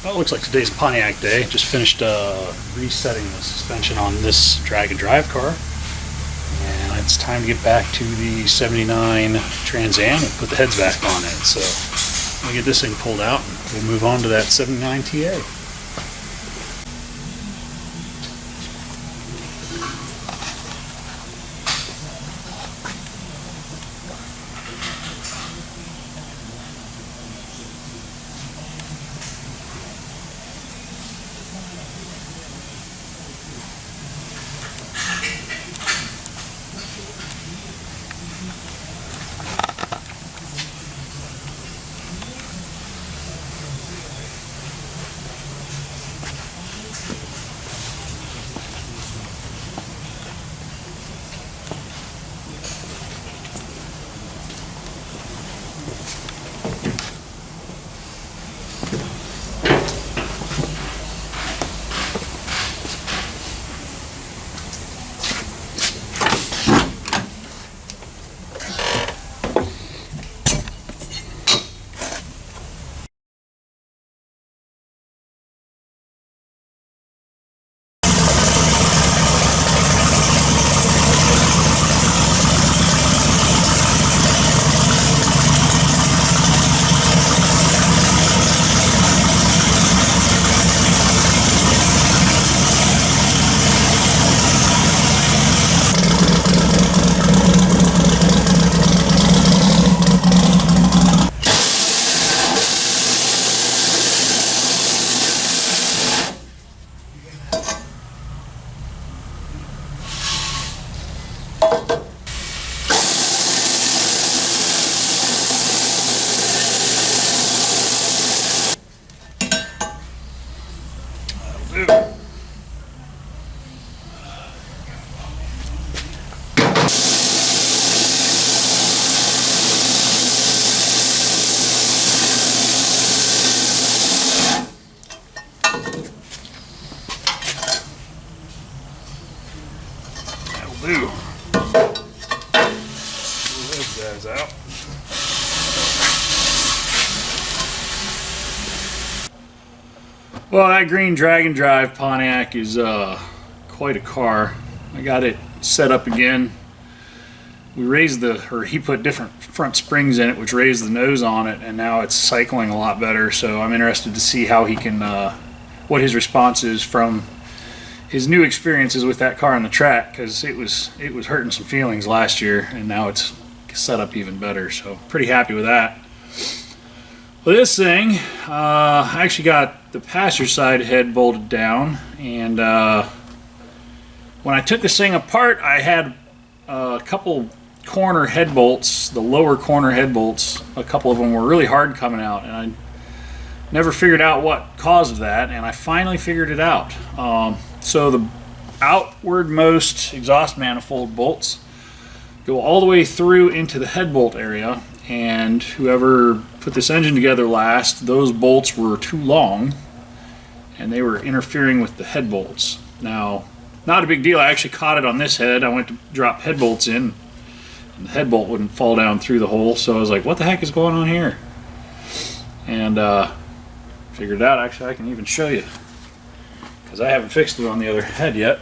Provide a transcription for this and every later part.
Well, it looks like today's Pontiac day. Just finished resetting the suspension on this drag and drive car. And it's time to get back to the 79 Trans Am and put the heads back on it. So I'm going to get this thing pulled out and we'll move on to that 79 TA. Pull those guys out. Well, that green drag and drive Pontiac is quite a car. I got it set up again. We raised he put different front springs in it, which raised the nose on it, and now it's cycling a lot better. So I'm interested to see how he can, what his response is from his new experiences with that car on the track, because it was hurting some feelings last year, and now it's set up even better. So pretty happy with that. Well, this thing, I actually got the passenger side head bolted down, and when I took this thing apart, I had a couple corner head bolts, the lower corner head bolts, a couple of them were really hard coming out, and I never figured out what caused that, and I finally figured it out. So the outwardmost exhaust manifold bolts go all the way through into the head bolt area, and whoever put this engine together last, those bolts were too long and they were interfering with the head bolts. Now, not a big deal. I actually caught it on this head. I went to drop head bolts in and the head bolt wouldn't fall down through the hole, so I was like, what the heck is going on here? And figured it out. Actually, I can even show you, because I haven't fixed it on the other head yet.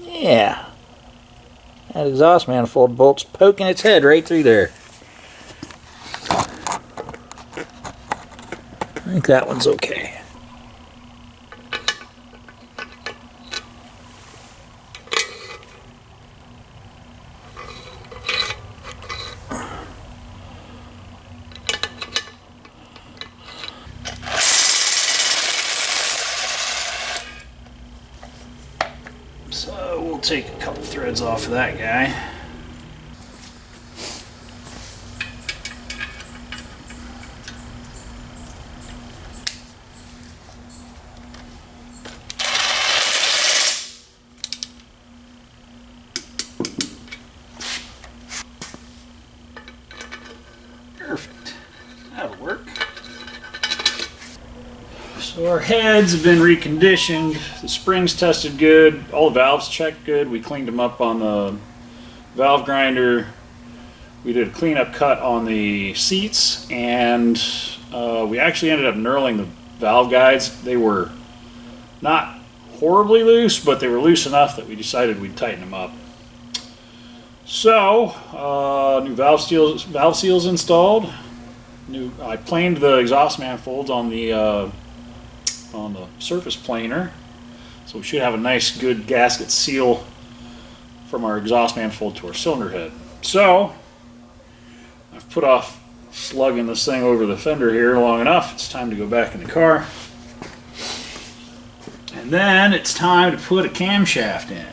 Yeah, that exhaust manifold bolt's poking its head right through there. I think that one's okay. So we'll take a couple threads off of that guy. Perfect. That'll work. So our heads have been reconditioned, the springs tested good, all the valves checked good. We cleaned them up on the valve grinder, We did a cleanup cut on the seats, and we actually ended up knurling the valve guides. They were not horribly loose, but they were loose enough that we decided we'd tighten them up. So, new valve seals installed. I planed the exhaust manifolds on the surface planer, so we should have a nice, good gasket seal from our exhaust manifold to our cylinder head. So, I've put off slugging this thing over the fender here long enough. It's time to go back in the car. And then it's time to put a camshaft in.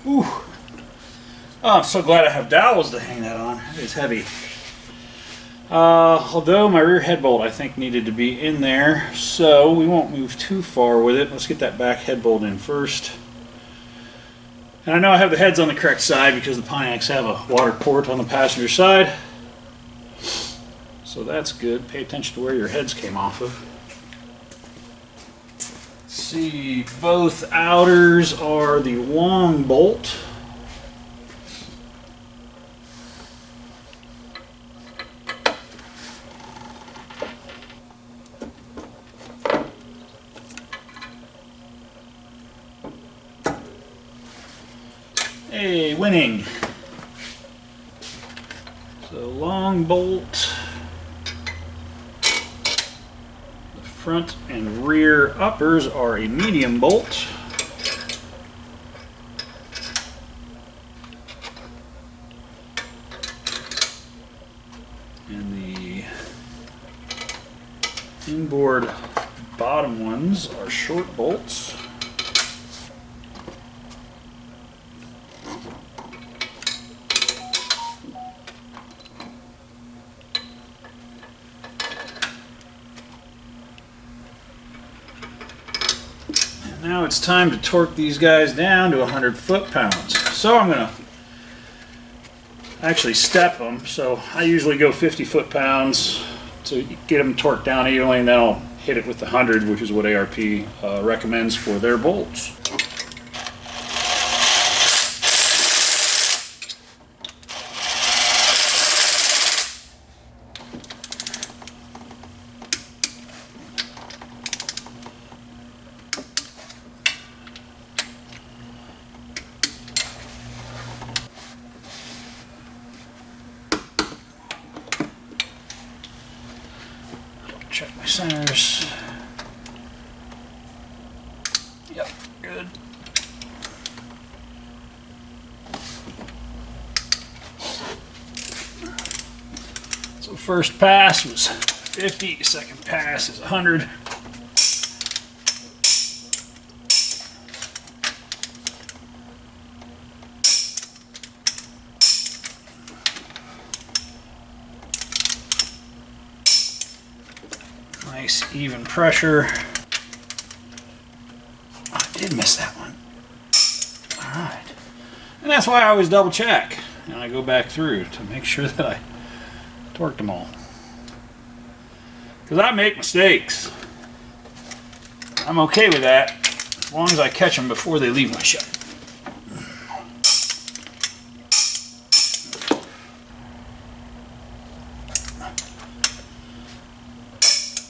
Ooh. Oh, I'm so glad I have dowels to hang that on. It is heavy. Although my rear head bolt I think needed to be in there, so we won't move too far with it. Let's get that back head bolt in first. And I know I have the heads on the correct side because the Pontiacs have a water port on the passenger side. So that's good. Pay attention to where your heads came off of. Let's see, both outers are the long bolt. Hey, winning. So long bolt. The front and rear uppers are a medium bolt. And the inboard bottom ones are short bolts. Now it's time to torque these guys down to 100 foot-pounds. So I'm going to actually step them. So I usually go 50 foot-pounds to get them torqued down evenly, and then I'll hit it with the 100, which is what ARP recommends for their bolts. Check my centers. Yep, good. So first pass was 50, second pass is 100. Nice even pressure. Oh, I did miss that one. Alright. And that's why I always double check. And I go back through to make sure that I torqued them all. Because I make mistakes. I'm okay with that as long as I catch them before they leave my shop.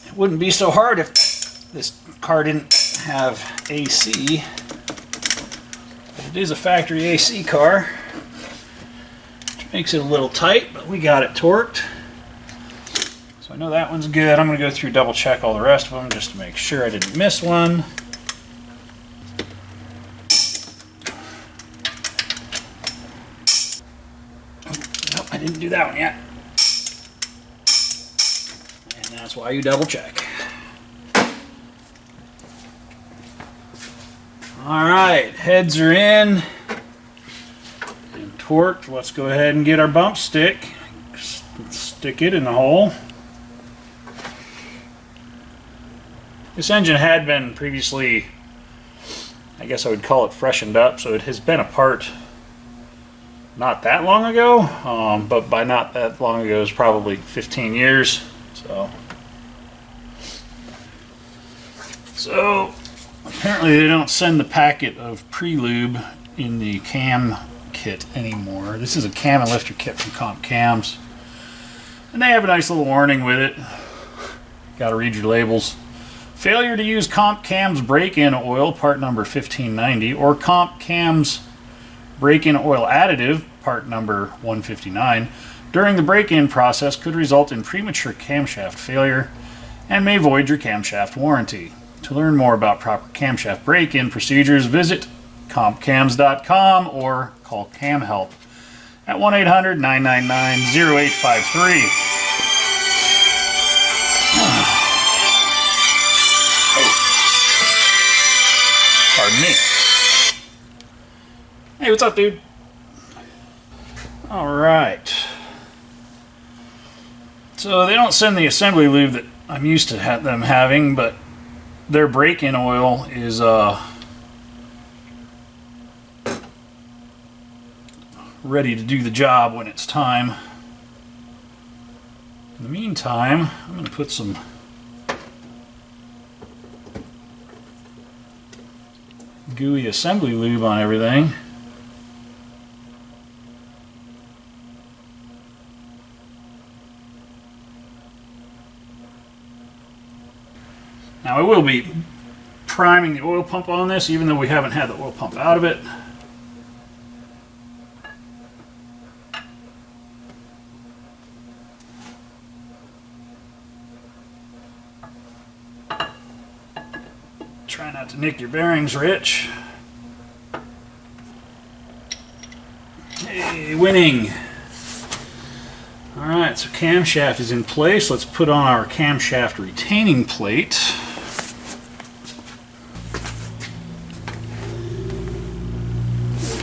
It wouldn't be so hard if this car didn't have AC. But it is a factory AC car, which makes it a little tight, but we got it torqued. So I know that one's good. I'm going to go through double check all the rest of them just to make sure I didn't miss one. Oh, nope, I didn't do that one yet. That's why you double check. Alright, heads are in and torqued. Let's go ahead and get our bump stick. Stick it in the hole. This engine had been previously I guess I would call it freshened up. So it has been apart not that long ago, but by not that long ago is probably 15 years. So apparently they don't send the packet of pre-lube in the cam kit anymore. This is a cam and lifter kit from Comp Cams, and they have a nice little warning with it. Got to read your labels. Failure to use Comp Cams break-in oil, part number 1590, or Comp Cams break-in oil additive, part number 159, during the break-in process could result in premature camshaft failure and may void your camshaft warranty. To learn more about proper camshaft break-in procedures, visit compcams.com or call Cam Help at 1-800-999-0853. Pardon me. Hey, what's up, dude? All right. So they don't send the assembly lube that I'm used to them having, but their break-in oil is ready to do the job when it's time. In the meantime, I'm going to put some gooey assembly lube on everything. Now I will be priming the oil pump on this, even though we haven't had the oil pump out of it. Try not to nick your bearings, Rich. Hey, winning. Alright, so camshaft is in place. Let's put on our camshaft retaining plate.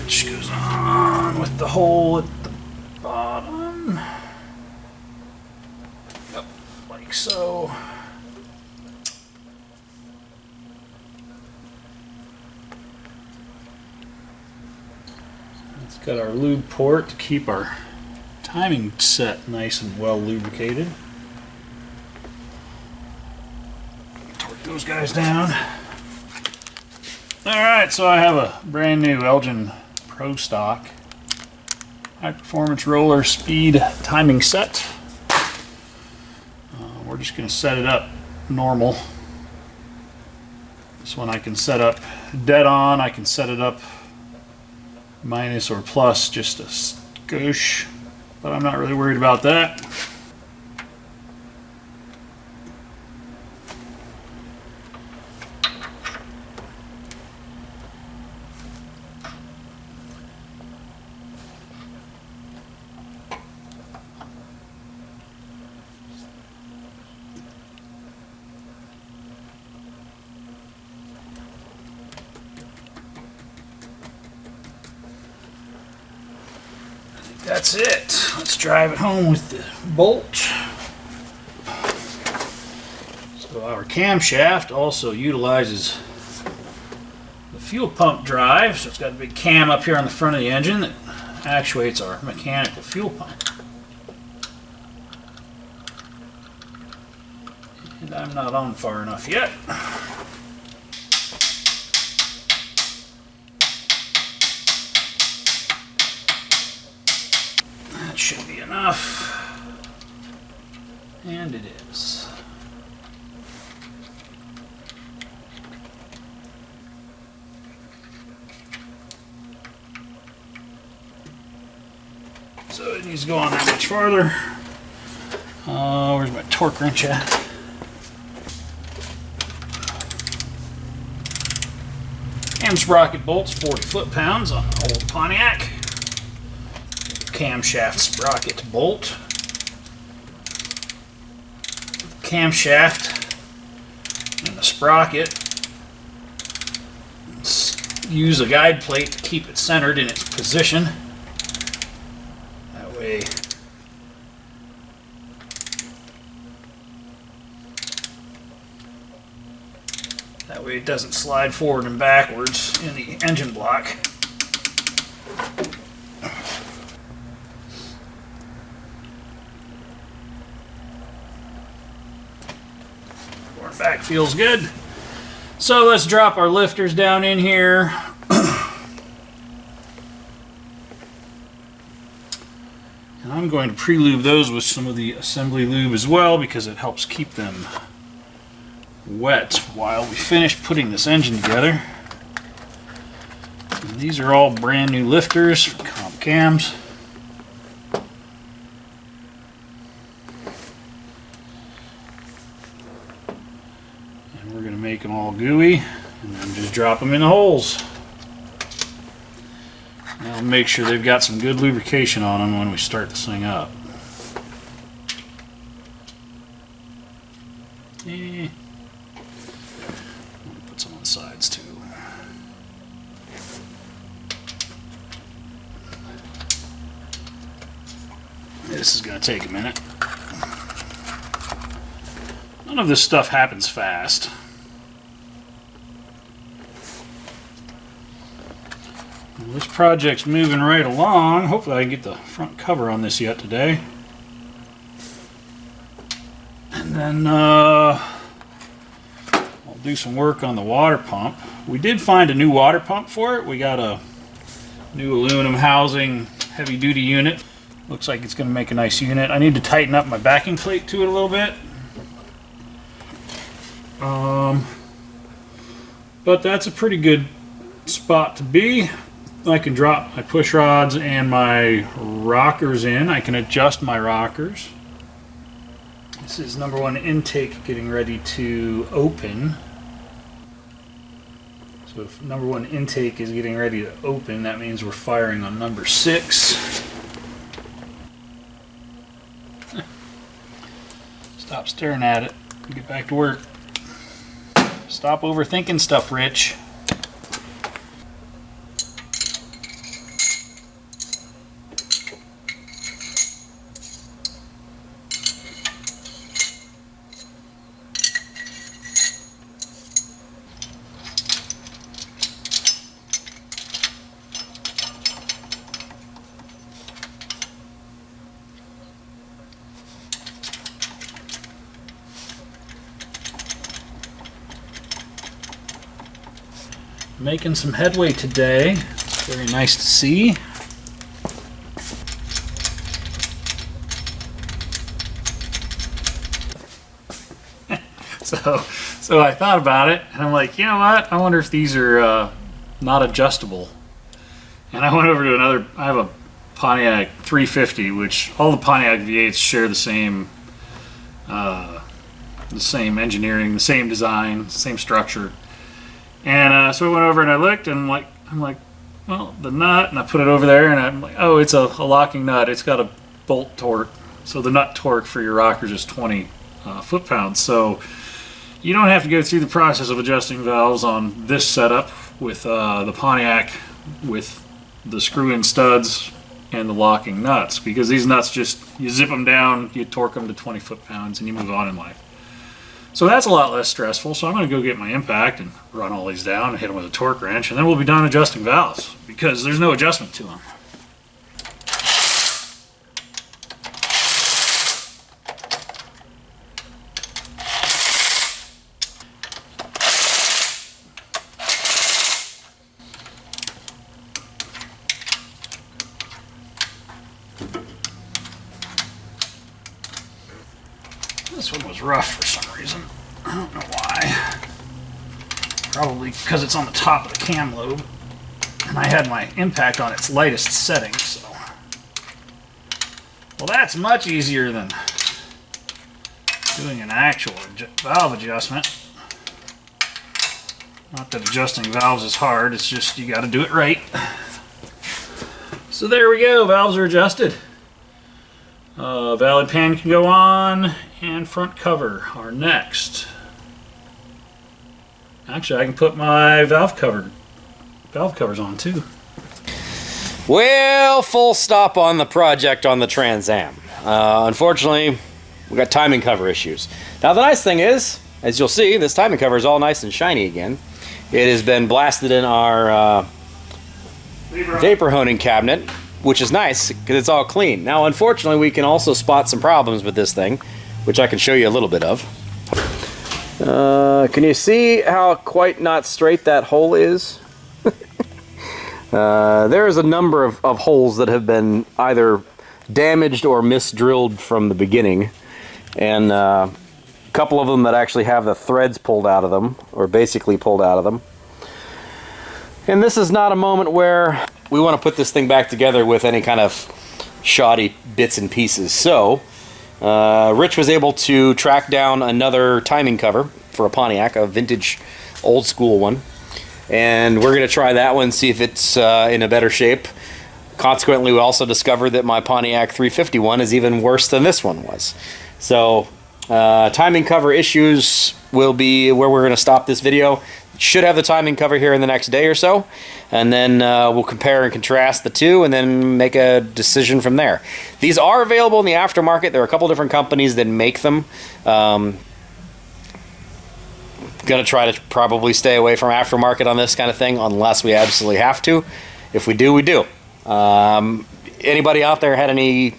Which goes on with the hole at the bottom. Yep, like so. It's got our lube port to keep our timing set nice and well lubricated. Torque those guys down. Alright, so I have a brand new Elgin Pro Stock high performance roller speed timing set. We're just going to set it up normal. This one I can set up dead on. I can set it up minus or plus just a skosh, but I'm not really worried about that. That's it. Let's drive it home with the bolt. So our camshaft also utilizes the fuel pump drive. So it's got a big cam up here on the front of the engine that actuates our mechanical fuel pump. And I'm not on far enough yet. That should be enough. And it is. So it needs to go on that much farther. Where's my torque wrench at? Cam sprocket bolts, 40 foot-pounds on an old Pontiac. Camshaft sprocket bolt. Camshaft and the sprocket. Use a guide plate to keep it centered in its position. That way way it doesn't slide forward and backwards in the engine block. Going back feels good. So let's drop our lifters down in here. And I'm going to pre-lube those with some of the assembly lube as well, because it helps keep them wet while we finish putting this engine together. And these are all brand new lifters from Comp Cams. And we're going to make them all gooey and then just drop them in the holes. Now make sure they've got some good lubrication on them when we start this thing up. Put some on the sides too. This is going to take a minute. None of this stuff happens fast. Well, this project's moving right along. Hopefully I can get the front cover on this yet today. And then I'll do some work on the water pump. We did find a new water pump for it. We got a new aluminum housing heavy duty unit. Looks like it's going to make a nice unit. I need to tighten up my backing plate to it a little bit. But that's a pretty good spot to be. I can drop my push rods and my rockers in. I can adjust my rockers. This is number 1 intake getting ready to open. So if number 1 intake is getting ready to open, that means we're firing on number 6. Stop staring at it and get back to work. Stop overthinking stuff, Rich. Making some headway today. Very nice to see. So I thought about it, and I'm like, you know what? I wonder if these are not adjustable. And I went over to another. I have a Pontiac 350, which all the Pontiac V8s share the same engineering, the same design, same structure. And so I went over and I looked, and I'm like, well, the nut, and I put it over there, and I'm like, oh, it's a locking nut. It's got a bolt torque, so the nut torque for your rockers is 20 foot-pounds. So you don't have to go through the process of adjusting valves on this setup with the Pontiac with the screw-in studs and the locking nuts, because these nuts just, you zip them down, you torque them to 20 foot-pounds, and you move on in life. So that's a lot less stressful. So I'm going to go get my impact and run all these down and hit them with a torque wrench, and then we'll be done adjusting valves, because there's no adjustment to them. This one was rough for some reason. I don't know why. Probably because it's on the top of the cam lobe, and I had my impact on its lightest setting, so. Well, that's much easier than doing an actual valve adjustment. Not that adjusting valves is hard, it's just you got to do it right. So there we go, valves are adjusted. Valid pan can go on, and front cover are next. Actually, I can put my valve covers on too. Well, full stop on the project on the Trans Am. Unfortunately, we got timing cover issues. Now the nice thing is, as you'll see, this timing cover is all nice and shiny again. It has been blasted in our vapor honing cabinet, which is nice because it's all clean. Now, unfortunately, we can also spot some problems with this thing, which I can show you a little bit of. Can you see how quite not straight that hole is? There is a number of holes that have been either damaged or misdrilled from the beginning, and a couple of them that actually have the threads pulled out of them, or basically pulled out of them. And this is not a moment where we want to put this thing back together with any kind of shoddy bits and pieces. So Rich was able to track down another timing cover for a Pontiac, a vintage old school one, and we're going to try that one, see if it's in a better shape. Consequently, we also discovered that my Pontiac 351 is even worse than this one was. So timing cover issues will be where we're going to stop this video. Should have the timing cover here in the next day or so, and then we'll compare and contrast the two and then make a decision from there. These are available in the aftermarket. There are a couple different companies that make them. Gonna try to probably stay away from aftermarket on this kind of thing unless we absolutely have to. If we do, we do. Anybody out there had any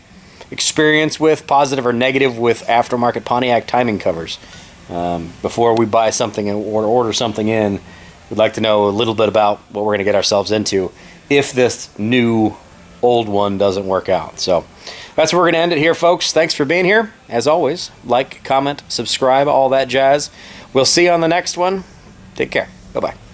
experience with, positive or negative, with aftermarket Pontiac timing covers? Before we buy something or order something in, we'd like to know a little bit about what we're going to get ourselves into if this new old one doesn't work out. So that's where we're going to end it here, folks. Thanks for being here. As always, like, comment, subscribe, all that jazz. We'll see you on the next one. Take care. Bye-bye.